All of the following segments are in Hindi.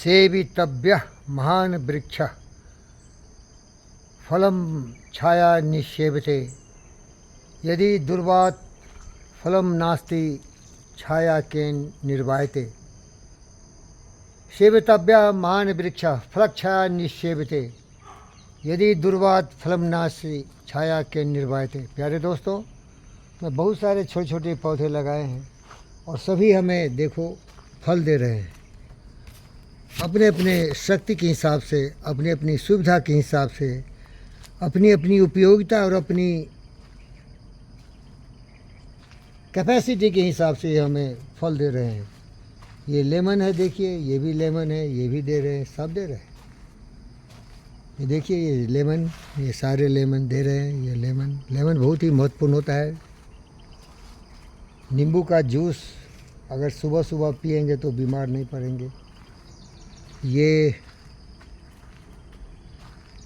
सेवितव्यः महान् वृक्षः फलं छाया निषेवते यदि दुर्वात् फलं नास्ति छाया केन निर्वायते। सेवितव्यः महान् वृक्षः फलछाया निषेवते यदि दुर्वात् फलं नास्ति छाया केन निर्वायते। प्यारे दोस्तों, मैं बहुत सारे छोटे छोटे पौधे लगाए हैं और सभी हमें देखो फल दे रहे हैं, अपने अपने शक्ति के हिसाब से, अपनी अपनी सुविधा के हिसाब से, अपनी अपनी उपयोगिता और अपनी कैपेसिटी के हिसाब से हमें फल दे रहे हैं। ये लेमन है, देखिए ये भी लेमन है, ये भी दे रहे हैं, सब दे रहे हैं। ये देखिए ये लेमन, ये सारे लेमन दे रहे हैं। ये लेमन बहुत ही महत्वपूर्ण होता है। नींबू का जूस अगर सुबह सुबह पिएंगे तो बीमार नहीं पड़ेंगे। ये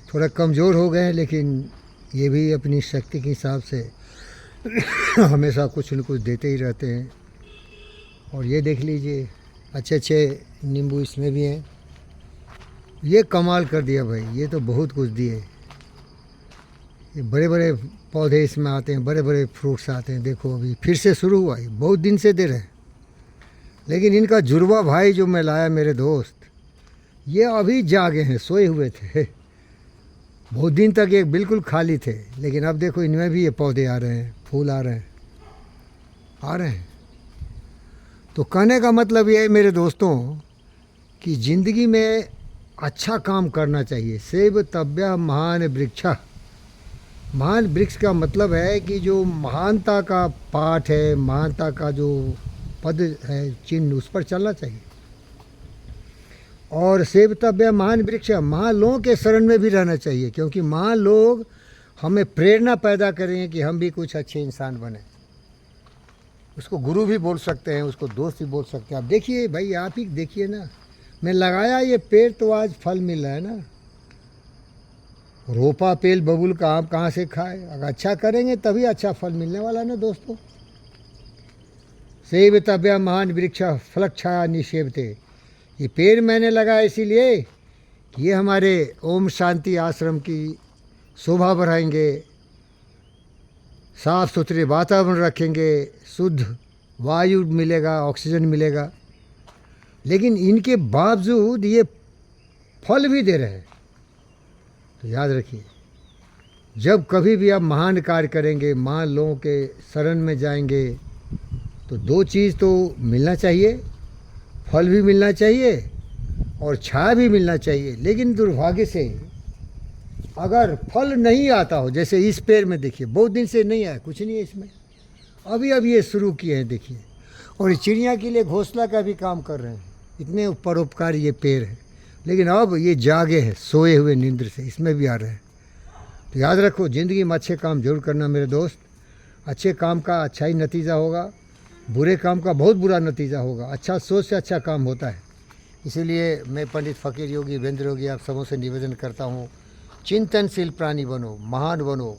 थोड़ा कमज़ोर हो गए हैं लेकिन ये भी अपनी शक्ति के हिसाब से हमेशा कुछ न कुछ देते ही रहते हैं। और ये देख लीजिए अच्छे अच्छे नींबू इसमें भी हैं। ये कमाल कर दिया भाई, ये तो बहुत कुछ दिए। ये बड़े बड़े पौधे इसमें आते हैं, बड़े बड़े फ्रूट्स आते हैं। देखो अभी फिर से शुरू हुआ है, बहुत दिन से दे रहे हैं। लेकिन इनका जुड़वा भाई जो मैं लाया मेरे दोस्त, ये अभी जागे हैं, सोए हुए थे। बहुत दिन तक ये बिल्कुल खाली थे, लेकिन अब देखो इनमें भी ये पौधे आ रहे हैं, फूल आ रहे हैं। तो कहने का मतलब ये है मेरे दोस्तों कि ज़िंदगी में अच्छा काम करना चाहिए। सेवितव्यः महान् वृक्षः। महान वृक्ष का मतलब है कि जो महानता का पाठ है, महानता का जो पद है, चिन्ह, उस पर चलना चाहिए। और सेवितव्य महान वृक्ष, महान लोगों के शरण में भी रहना चाहिए, क्योंकि महान लोग हमें प्रेरणा पैदा करेंगे कि हम भी कुछ अच्छे इंसान बने। उसको गुरु भी बोल सकते हैं, उसको दोस्त भी बोल सकते हैं। आप देखिए भाई, आप ही देखिए ना, मैं लगाया ये पेड़ तो आज फल मिल रहा है ना। रोपा पेल बबूल का आम कहाँ से खाए? अगर अच्छा करेंगे तभी अच्छा फल मिलने वाला ना दोस्तों। सेवितव्य महान वृक्ष फलछाया निषेवते। ये पेड़ मैंने लगाया इसीलिए कि ये हमारे ओम शांति आश्रम की शोभा बढ़ाएंगे, साफ़ सुथरे वातावरण रखेंगे, शुद्ध वायु मिलेगा, ऑक्सीजन मिलेगा। लेकिन इनके बावजूद ये फल भी दे रहे हैं। तो याद रखिए, जब कभी भी आप महान कार्य करेंगे, महान लोगों के शरण में जाएंगे, तो दो चीज़ तो मिलना चाहिए, फल भी मिलना चाहिए और छाया भी मिलना चाहिए। लेकिन दुर्भाग्य से अगर फल नहीं आता हो, जैसे इस पेड़ में देखिए बहुत दिन से नहीं आया, कुछ नहीं है इसमें, अभी ये शुरू किए हैं देखिए। और ये चिड़िया के लिए घोंसला का भी काम कर रहे हैं, इतने परोपकारी ये पेड़ है। लेकिन अब ये जागे हैं, सोए हुए नींद से, इसमें भी आ रहे हैं। तो याद रखो, ज़िंदगी में अच्छे काम जरूर करना मेरे दोस्त। अच्छे काम का अच्छा ही नतीजा होगा, बुरे काम का बहुत बुरा नतीजा होगा। अच्छा सोच से अच्छा काम होता है। इसीलिए मैं पंडित फ़कीर योगी वीरेंद्र योगी आप सबों से निवेदन करता हूँ, चिंतनशील प्राणी बनो, महान बनो,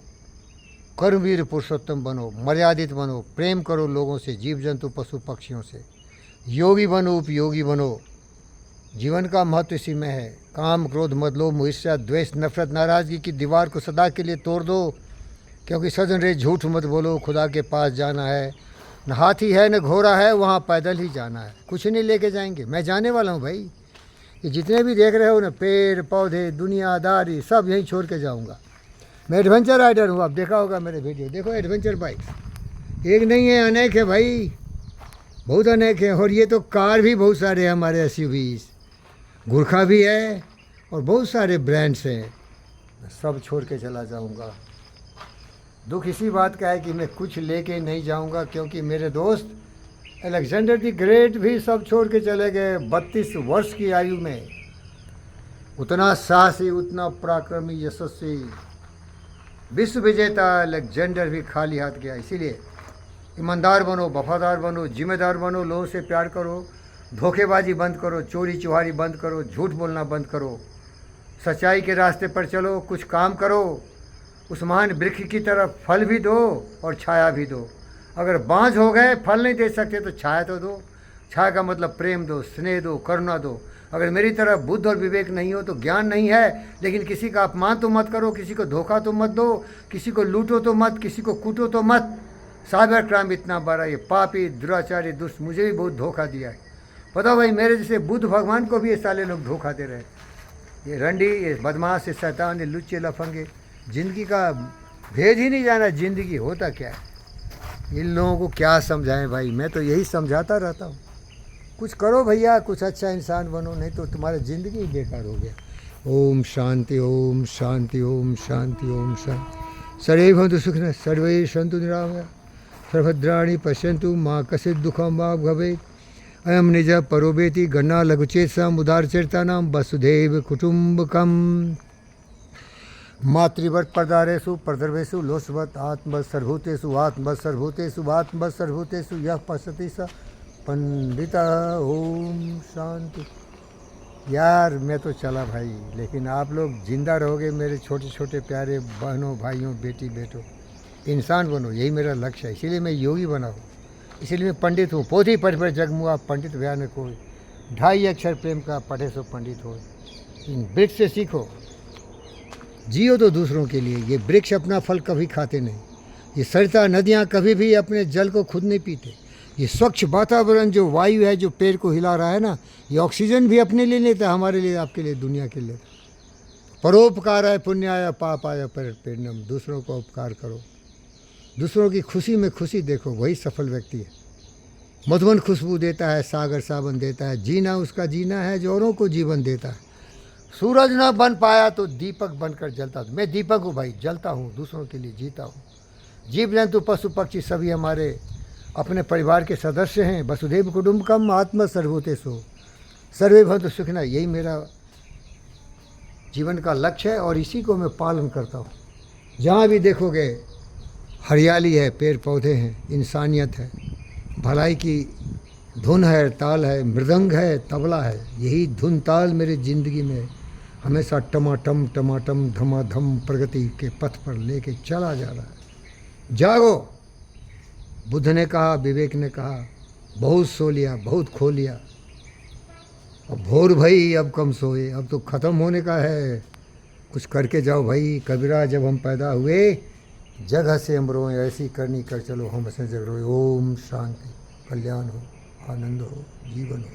कर्मवीर पुरुषोत्तम बनो, मर्यादित बनो, प्रेम करो लोगों से, जीव जंतु पशु पक्षियों से, योगी बनो, उपयोगी बनो। जीवन का महत्व इसी में है। काम क्रोध मद लोभ ईर्ष्या द्वेष नफरत नाराज़गी की दीवार को सदा के लिए तोड़ दो, क्योंकि सजन रे झूठ मत बोलो, खुदा के पास जाना है। न हाथी है न घोड़ा है, वहाँ पैदल ही जाना है, कुछ नहीं लेके जाएंगे। मैं जाने वाला हूँ भाई, ये जितने भी देख रहे हो ना, पेड़ पौधे दुनियादारी सब यहीं छोड़ के जाऊँगा। मैं एडवेंचर राइडर हूँ, आप देखा होगा मेरे वीडियो, देखो एडवेंचर बाइक एक नहीं है, अनेक है भाई, बहुत अनेक है। और ये तो कार भी बहुत सारे हैं हमारे, एसयूवीज़, गुरखा भी है और बहुत सारे ब्रांड्स हैं। सब छोड़ के चला जाऊँगा। दुख इसी बात का है कि मैं कुछ लेके नहीं जाऊंगा, क्योंकि मेरे दोस्त अलेक्जेंडर द ग्रेट भी सब छोड़ के चले गए 32 वर्ष की आयु में। उतना साहसी, उतना पराक्रमी, यशस्वी विश्व विजेता अलेक्जेंडर भी खाली हाथ गया। इसीलिए ईमानदार बनो, वफादार बनो, जिम्मेदार बनो, लोगों से प्यार करो, धोखेबाजी बंद करो, चोरी चुहारी बंद करो, झूठ बोलना बंद करो, सच्चाई के रास्ते पर चलो, कुछ काम करो। उस महान वृक्ष की तरफ फल भी दो और छाया भी दो। अगर बांझ हो गए, फल नहीं दे सकते, तो छाया तो दो। छाया का मतलब प्रेम दो, स्नेह दो, करुणा दो। अगर मेरी तरह बुद्ध और विवेक नहीं हो तो ज्ञान नहीं है। लेकिन किसी का अपमान तो मत करो, किसी को धोखा तो मत दो, किसी को लूटो तो मत, किसी को कूटो तो मत। साइबर क्राइम इतना बड़ा, ये पापी दुराचारी दुष्ट मुझे भी बहुत धोखा दिया है। पता भाई, मेरे जैसे बुद्ध भगवान को भी ये साले लोग धोखा दे रहे हैं। ये रंडी, ये बदमाश, ये शैतान, ये लुच्चे लफंगे, ज़िंदगी का भेद ही नहीं जाना, ज़िंदगी होता क्या है। इन लोगों को क्या समझाएं भाई, मैं तो यही समझाता रहता हूँ, कुछ करो भैया, कुछ अच्छा इंसान बनो, नहीं तो तुम्हारी ज़िंदगी ही बेकार हो गया। ओम शांति, ओम शांति, ओम शांति, ओम शांति। सर्वे भवन्तु सुखिनः, सर्वे सन्तु निरामया, सर्वभद्राणि पश्यन्तु, मा कश्चित् दुःखं मा भवेत्। अयम निज परोवेति गणना लघुचेतसाम् उदारचरितानां वसुधैव कुटुम्बकम्। मातृवत् प्रदारेषु प्रदर्वेषु लोसवत् आत्मवत् सर्वभूतेषु आत्मवत् सर्वभूतेषु आत्मवत् सर्वभूतेषु यः पश्यति स पंडिता। ओम शांति। यार मैं तो चला भाई, लेकिन आप लोग जिंदा रहोगे मेरे छोटे छोटे प्यारे बहनों भाइयों बेटी बेटों। इंसान बनो, यही मेरा लक्ष्य है। इसीलिए मैं योगी बना हूँ, इसीलिए मैं पंडित हूँ। पोथी पढ़ पढ़ जगमुआ पंडित भया न कोई, 2.5 अक्षर प्रेम का पढ़े सो पंडित हो। इन वृक्ष से सीखो, जियो तो दूसरों के लिए। ये वृक्ष अपना फल कभी खाते नहीं, ये सरिता नदियाँ कभी भी अपने जल को खुद नहीं पीते। ये स्वच्छ वातावरण जो वायु है, जो पेड़ को हिला रहा है ना, ये ऑक्सीजन भी अपने लिए लेता है, हमारे लिए, आपके लिए, दुनिया के लिए। परोपकार है पुण्याय पापाय परिपीडनम। दूसरों को उपकार करो, दूसरों की खुशी में खुशी देखो, वही सफल व्यक्ति है। मधुबन खुशबू देता है, सागर सावन देता है। जीना उसका जीना है जो औरों को जीवन देता है। सूरज ना बन पाया तो दीपक बनकर जलता। मैं दीपक हूँ भाई, जलता हूँ, दूसरों के लिए जीता हूँ। जीव जंतु पशु पक्षी सभी हमारे अपने परिवार के सदस्य हैं। वसुधैव कुटुम्बकम आत्मा सर्वभूतेषु सर्वे भवन्तु सुखिनः। यही मेरा जीवन का लक्ष्य है और इसी को मैं पालन करता हूँ। जहाँ भी देखोगे हरियाली है, पेड़ पौधे हैं, इंसानियत है, भलाई की धुन है, ताल है, मृदंग है, तबला है। यही धुन ताल मेरी ज़िंदगी में हमेशा टमाटम टमाटम धमाधम प्रगति के पथ पर लेके चला जा रहा है। जागो, बुद्ध ने कहा, विवेक ने कहा, बहुत सो लिया, बहुत खो लिया, अब भोर भई अब कम सोए, अब तो ख़त्म होने का है। कुछ करके जाओ भाई। कबीरा, जब हम पैदा हुए जगह से हम रोए, ऐसी करनी कर चलो हम ऐसे जग रोए। ओम शांति, कल्याण हो, आनंद हो, जीवन हो।